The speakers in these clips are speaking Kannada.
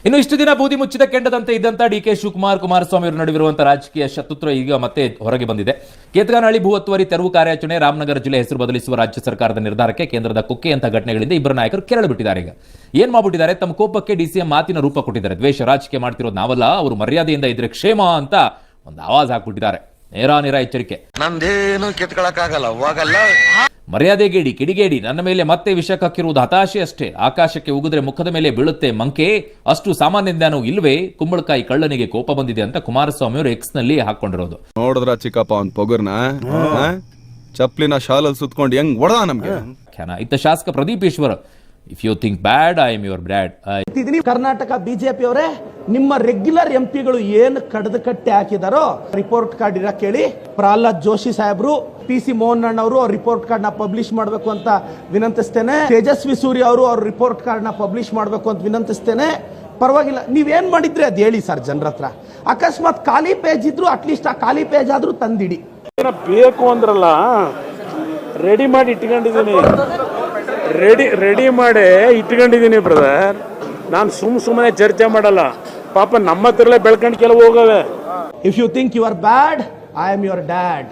ಇನ್ನು ಇಷ್ಟು ದಿನ ಬೂದಿ ಮುಚ್ಚಿದ ಕೆಂಡದಂತೆ ಇದ್ದಂತ ಡಿಕೆ ಶಿವಕುಮಾರ್ ಕುಮಾರಸ್ವಾಮಿ ಅವರ ನಡುವಿರುವಂತಹ ರಾಜಕೀಯ ಶತ್ರುತ್ವ ಈಗ ಮತ್ತೆ ಹೊರಗೆ ಬಂದಿದೆ. ಕೇತಗಾನಹಳ್ಳಿ ಭೂ ಒತ್ತುವರಿ ತೆರವು ಕಾರ್ಯಾಚರಣೆ, ರಾಮನಗರ ಜಿಲ್ಲೆ ಹೆಸರು ಬದಲಿಸುವ ರಾಜ್ಯ ಸರ್ಕಾರದ ನಿರ್ಧಾರಕ್ಕೆ ಕೇಂದ್ರದ ಕುಕ್ಕೆಯಂತ ಘಟನೆಗಳಿಂದ ಇಬ್ಬರು ನಾಯಕರು ಕೆರಳು ಬಿಟ್ಟಿದ್ದಾರೆ. ಈಗ ಏನ್ ಮಾಡ್ಬಿಟ್ಟಿದ್ದಾರೆ? ತಮ್ಮ ಕೋಪಕ್ಕೆ ಡಿಸಿಎಂ ಮಾತಿನ ರೂಪ ಕೊಟ್ಟಿದ್ದಾರೆ. ದ್ವೇಷ ರಾಜಕೀಯ ಮಾಡ್ತಿರೋದು ನಾವಲ್ಲ, ಅವರು ಮರ್ಯಾದೆಯಿಂದ ಇದ್ರೆ ಕ್ಷೇಮ ಅಂತ ಒಂದು ಆವಾಜ್ ಹಾಕ್ಬಿಟ್ಟಿದ್ದಾರೆ. ನೇರ ಎಚ್ಚರಿಕೆ. ನಂದೇನು ಕೆತ್ಕೊಳಕ್ಕಾಗಲ್ಲ, ಹೋಗಲ್ಲ. ಮರ್ಯಾದೆಗೇಡಿ, ಕಿಡಿಗೇಡಿ, ನನ್ನ ಮೇಲೆ ಮತ್ತೆ ವಿಷ ಕಕ್ಕಿರುವುದು ಹತಾಶೆ ಅಷ್ಟೇ. ಆಕಾಶಕ್ಕೆ ಉಗಿದ್ರೆ ಮುಖದ ಮೇಲೆ ಬೀಳುತ್ತೆ ಮಂಕೆ, ಅಷ್ಟು ಸಾಮಾನ್ಯದಿಂದಾನು ಇಲ್ವೇ? ಕುಂಬಳಕಾಯಿ ಕಳ್ಳನಿಗೆ ಕೋಪ ಬಂದಿದೆ ಅಂತ ಕುಮಾರಸ್ವಾಮಿ ಅವರು ಎಕ್ಸ್ ನಲ್ಲಿ ಹಾಕೊಂಡಿರೋದು ನೋಡಿದ್ರ ಚಿಕ್ಕಪ್ಪ ಅವ್ನ್ ಪೊಗರ್ನ ಚಪ್ಲಿನ ಶಾಲಲ್ಲಿ ಸುತ್ಕೊಂಡು ಹೆಂಗ್ ಹೊಡೆದ ನಮ್ಗೆ. ಇತ್ತ ಶಾಸಕ Pradeep Eshwar, if you think bad I am your bad. Karnataka BJP ಅವರೇ, ನಿಮ್ಮ ರೆಗ್ಯುಲರ್ ಎಂಪಿಗಳು ಏನು ಕಡ್ದು ಕಟ್ಟಿ ಹಾಕಿದಾರೋ ರಿಪೋರ್ಟ್ ಕಾರ್ಡ್ ಇರ ಕೇಳಿ. ಪ್ರಹ್ಲಾದ್ ಜೋಶಿ ಸಾಹೇಬ್ರು, PC ಮೋಹನ್ ಅವರು ಅವ್ರ ರಿಪೋರ್ಟ್ ಕಾರ್ಡ್ ನ ಪಬ್ಲಿಷ್ ಮಾಡಬೇಕು ಅಂತ ವಿನಂತಿಸ್ತೇನೆ. ತೇಜಸ್ವಿ ಸೂರ್ಯ ಅವರು ಅವ್ರ ರಿಪೋರ್ಟ್ ಕಾರ್ಡ್ ನ ಪಬ್ಲಿಷ್ ಮಾಡಬೇಕು ಅಂತ ವಿನಂತಿಸ್ತೇನೆ. ಪರವಾಗಿಲ್ಲ, ನೀವೇನ್ ಮಾಡಿದ್ರೆ ಅದು ಹೇಳಿ ಸರ್ ಜನರ ಹತ್ರ. ಅಕಸ್ಮಾತ್ ಖಾಲಿ ಪೇಜ್ ಇದ್ರು ಅಟ್ಲೀಸ್ಟ್ ಆ ಖಾಲಿ ಪೇಜ್ ಆದ್ರೂ ತಂದಿಡಿ. ಬೇಕು ಅಂದ್ರಲ್ಲ, ರೆಡಿ ಮಾಡಿ ಇಟ್ಕೊಂಡಿದ್ದೀನಿ, ರೆಡಿ ಮಾಡಿ ಇಟ್ಕೊಂಡಿದ್ದೀನಿ ಬ್ರದರ್. ನಾನು ಸುಮ್ಮನೆ ಚರ್ಚೆ ಮಾಡಲ್ಲ. ಪಾಪ ನಮ್ಮ ಹತ್ರಲ್ಲೇ ಬೆಳ್ಕೊಂಡು ಕೆಲವು ಹೋಗವೆ. If you think you are bad, I am your dad.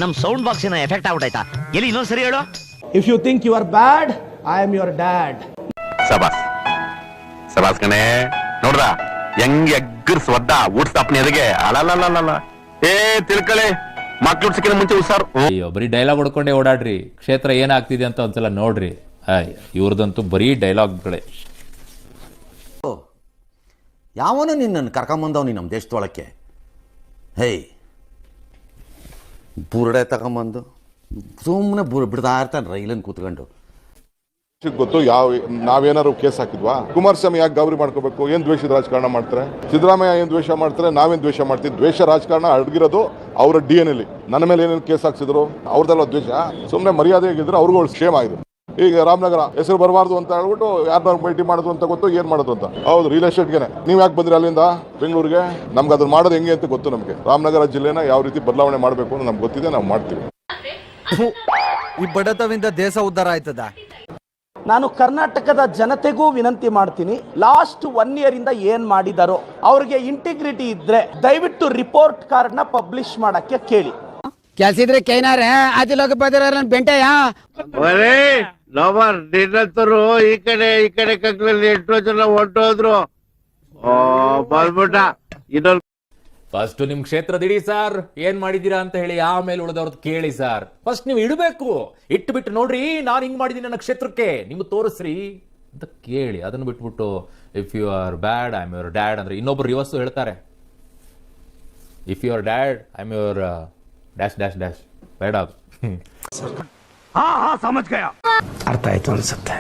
ನಮ್ ಸೌಂಡ್ ಬಾಕ್ಸ್ ಎಫೆಕ್ಟ್ ಆಗ್ಬಿಟ್ಟಾಯ್ತಾ? ಎಲ್ಲಿ ಇನ್ನೊಂದ್ ಸರಿ ಹೇಳು. If you think you are bad, I am your dad. ಸಬಾಸ್ ಕಣೆ, ನೋಡ್ದ ಹೆಂಗ್ ಎಗ್ಗರ್ಸ್ ಒದ್ದ ಊಟ್ಸ್ತಾಪ್ನಿ ಎದಗೆ ಅಲ್ಲ ತಿಳ್ಕಳೆ ಮಕ್ಳು ಸಿಕ್ಕಿನ ಮುಂಚೆ ಹುಷಾರು. ಅಯ್ಯೋ, ಬರೀ ಡೈಲಾಗ್ ಹೊಡ್ಕೊಂಡೇ ಓಡಾಡ್ರಿ. ಕ್ಷೇತ್ರ ಏನಾಗ್ತಿದೆ ಅಂತ ಒಂದ್ಸಲ ನೋಡ್ರಿ. ಇವ್ರದಂತೂ ಬರೀ ಡೈಲಾಗ್ಗಳೇ. ಯಾವನು ನಿನ್ನನ್ನು ಕರ್ಕೊಂಬಂದವ್ ನಮ್ಮ ದೇಶದೊಳಕ್ಕೆ? ಹೇಯ್, ಬುರುಡೆ ತಗೊಂಬಂದು ಸುಮ್ಮನೆ ಬಿಡ್ತಾ ಇರ್ತಾನೆ ರೈಲನ್ನು ಕೂತ್ಕೊಂಡು. ಗೊತ್ತು ನಾವೇನಾದ್ರು ಕೇಸ್ ಹಾಕಿದ್ವಾ? ಕುಮಾರಸ್ವಾಮಿ ಯಾಕೆ ಗಾಬರಿ ಮಾಡ್ಕೋಬೇಕು? ಏನ್ ದ್ವೇಷದ ರಾಜಕಾರಣ ಮಾಡ್ತಾರೆ? ಸಿದ್ದರಾಮಯ್ಯ ಏನ್ ದ್ವೇಷ ಮಾಡ್ತಾರೆ? ನಾವೇನ್ ದ್ವೇಷ ಮಾಡ್ತೀವಿ? ದ್ವೇಷ ರಾಜಕಾರಣ ಅಡಗಿರೋದು ಅವರ DNA. ನನ್ನ ಮೇಲೆ ಏನೇನು ಕೇಸ್ ಹಾಕ್ಸಿದ್ರು ಅವ್ರದ್ದೆಲ್ಲ ದ್ವೇಷ. ಸುಮ್ಮನೆ ಮರ್ಯಾದೆ ಆಗಿದ್ರೆ ಅವ್ರಿಗೂ ಕ್ಷೇಮ ಆಗಿದೆ. ಈಗ ರಾಮನಗರ ಹೆಸರು ಬರಬಾರ್ದು ಅಂತ ಹೇಳ್ಬಿಟ್ಟು ಯಾರನ್ನ ಭೇಟಿ ಮಾಡೋದು ಅಂತ ಗೊತ್ತು, ಏನ್ ಮಾಡೋದು ಅಂತ. ಹೌದು, ರಿಯಲ್ ಎಸ್ಟೇಟ್ಗೆನೆ ನೀವು ಯಾಕೆ ಬಂದ್ರಿ ಅಲ್ಲಿಂದ ಬೆಂಗಳೂರಿಗೆ? ನಮ್ಗೆ ಅದನ್ನ ಮಾಡೋದು ಹೆಂಗೆ ಅಂತ ಗೊತ್ತು. ನಮಗೆ ರಾಮನಗರ ಜಿಲ್ಲೆನ ಯಾವ ರೀತಿ ಬದಲಾವಣೆ ಮಾಡಬೇಕು ಅಂತ ನಮ್ಗೆ ಗೊತ್ತಿದೆ, ನಾವು ಮಾಡ್ತೀವಿ. ಈ ಬಡತವಿಂದ ದೇಶ ಉದ್ಧಾರ ಆಯ್ತದ? ನಾನು ಕರ್ನಾಟಕದ ಜನತೆಗೂ ವಿನಂತಿ ಮಾಡ್ತೀನಿ, ಲಾಸ್ಟ್ 1 year ಇಂದ ಏನ್ ಮಾಡಿದಾರೋ ಅವ್ರಿಗೆ ಇಂಟಿಗ್ರಿಟಿ ಇದ್ರೆ ದಯವಿಟ್ಟು ರಿಪೋರ್ಟ್ ಕಾರ್ಡ್ ನ ಪಬ್ಲಿಷ್ ಮಾಡಕ್ಕೆ ಕೇಳಿ. ಕೆಲ್ಸಿದ್ರೆ ಕೈನಾರೆ ಆದಿಲೋಗ ಬದರ ಬೆಂಟೆಯ ಲವರ್ ನಿನ್ನಂತರು ಈ ಕಡೆ ಕಗ್ಲಲ್ಲಿ ಎಷ್ಟೋ ಜನ ಹೊಂಟೋದ್ರು. ಬಂದ್ಬಿಟ್ಟ ಇನ್ನೊಂದು. ಫಸ್ಟ್ ನಿಮ್ ಕ್ಷೇತ್ರದಿಡಿ ಸರ್, ಏನ್ ಮಾಡಿದೀರಾ ಅಂತ ಹೇಳಿ ಆಮೇಲೆ ಉಳಿದವ್ರದ್ದು ಕೇಳಿ ಸರ್. ಫಸ್ಟ್ ನೀವು ಇಡಬೇಕು, ಇಟ್ಬಿಟ್ಟು ನೋಡ್ರಿ ನಾನು ಹಿಂಗ್ ಮಾಡಿದೀನಿ ನನ್ನ ಕ್ಷೇತ್ರಕ್ಕೆ, ನಿಮ್ಗೆ ತೋರಿಸ್ರಿ ಅಂತ ಕೇಳಿ. ಅದನ್ನ ಬಿಟ್ಬಿಟ್ಟು if you are bad I am your dad ಅಂದ್ರೆ ಇನ್ನೊಬ್ರು ರಿವರ್ಸ್ ಹೇಳ್ತಾರೆ. If you are dad I am your dash dash dash ಬೇಡ. ಅರ್ಥ ಆಯ್ತು ಅನ್ಸುತ್ತೆ.